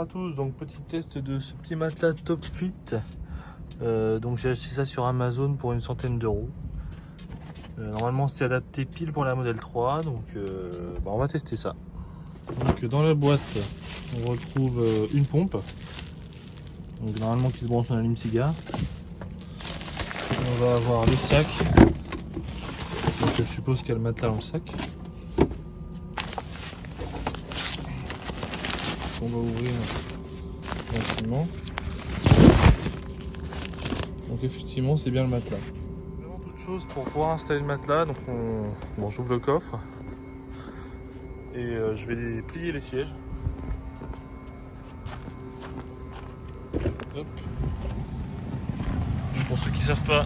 à tous, donc petit test de ce petit matelas Top Fit. Donc j'ai acheté ça sur Amazon pour une centaine d'euros. Normalement c'est adapté pile pour la modèle 3, donc on va tester ça. Donc dans la boîte on retrouve une pompe, donc normalement qui se branche dans l'allume-cigare. On va avoir le sac, donc je suppose qu'il y a le matelas dans le sac. On va ouvrir tranquillement. Donc effectivement c'est bien le matelas. Avant toute chose, pour pouvoir installer le matelas, donc j'ouvre le coffre et je vais plier les sièges. Hop. Pour ceux qui ne savent pas,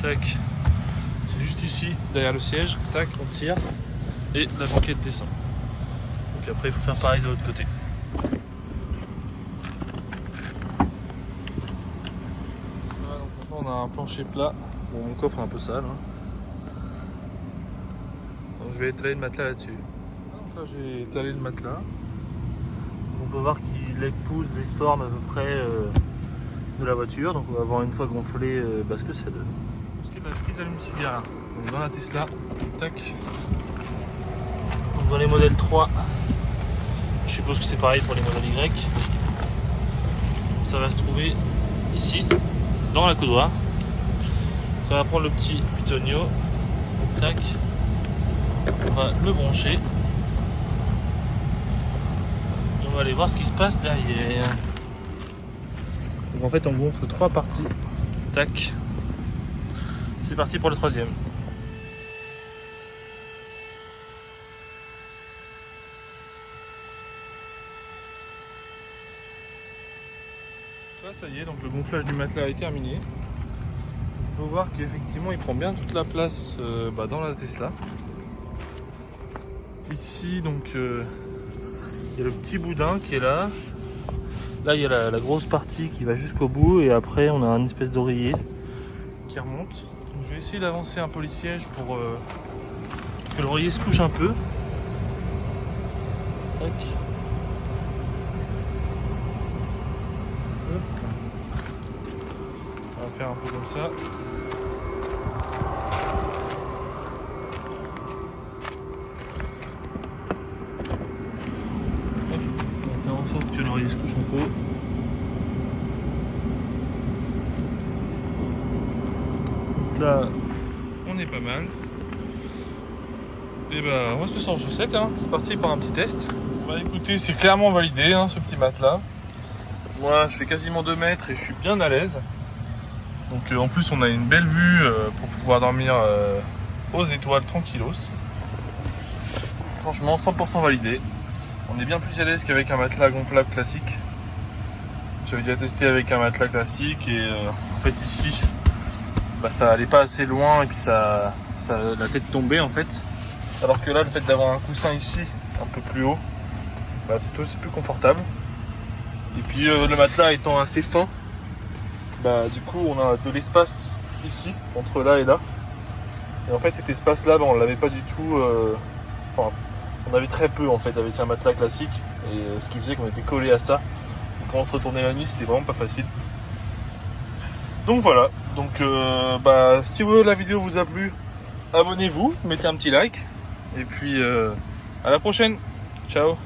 tac, c'est juste ici derrière le siège, tac, on tire et la banquette descend. Donc après il faut faire pareil de l'autre côté. On a un plancher plat. Bon, mon coffre est un peu sale. Donc je vais étaler le matelas là-dessus. Là j'ai étalé le matelas. On peut voir qu'il épouse les formes à peu près de la voiture. Donc on va voir une fois gonflé ce que ça donne. Pour ce qui est de la prise allume-cigare, donc dans la Tesla, tac. Donc dans les modèles 3, je suppose que c'est pareil pour les modèles Y. Ça va se trouver ici, dans la coudoir. On va prendre le petit pitonio, tac, on va le brancher et on va aller voir ce qui se passe derrière. Donc en fait on gonfle 3 parties, tac, c'est parti pour le troisième. Là ça y est, donc le gonflage du matelas est terminé. On peut voir qu'effectivement il prend bien toute la place dans la Tesla. Ici donc il y a le petit boudin qui est là. Là il y a la grosse partie qui va jusqu'au bout et après on a une espèce d'oreiller qui remonte. Donc, je vais essayer d'avancer un peu les sièges pour que l'oreiller se couche un peu. Tac. Hop. On va faire un peu comme ça. Que l'oreiller se couche un peu. Donc là, on est pas mal. Et on va se mettre en chaussettes. C'est parti pour un petit test. Écoutez, c'est clairement validé ce petit matelas. Moi, je fais quasiment 2 mètres et je suis bien à l'aise. Donc en plus, on a une belle vue pour pouvoir dormir aux étoiles tranquillos. Franchement, 100% validé. On est bien plus à l'aise qu'avec un matelas gonflable classique. J'avais déjà testé avec un matelas classique et en fait ici ça allait pas assez loin et puis la tête tombait en fait. Alors que là le fait d'avoir un coussin ici un peu plus haut, c'est aussi plus confortable. Et puis le matelas étant assez fin, du coup on a de l'espace ici entre là et là. Et en fait cet espace là on l'avait pas du tout. On avait très peu en fait avec un matelas classique et ce qui faisait qu'on était collé à ça. Et quand on se retournait la nuit, c'était vraiment pas facile. Donc voilà, donc si la vidéo vous a plu, abonnez-vous, mettez un petit like et puis à la prochaine. Ciao.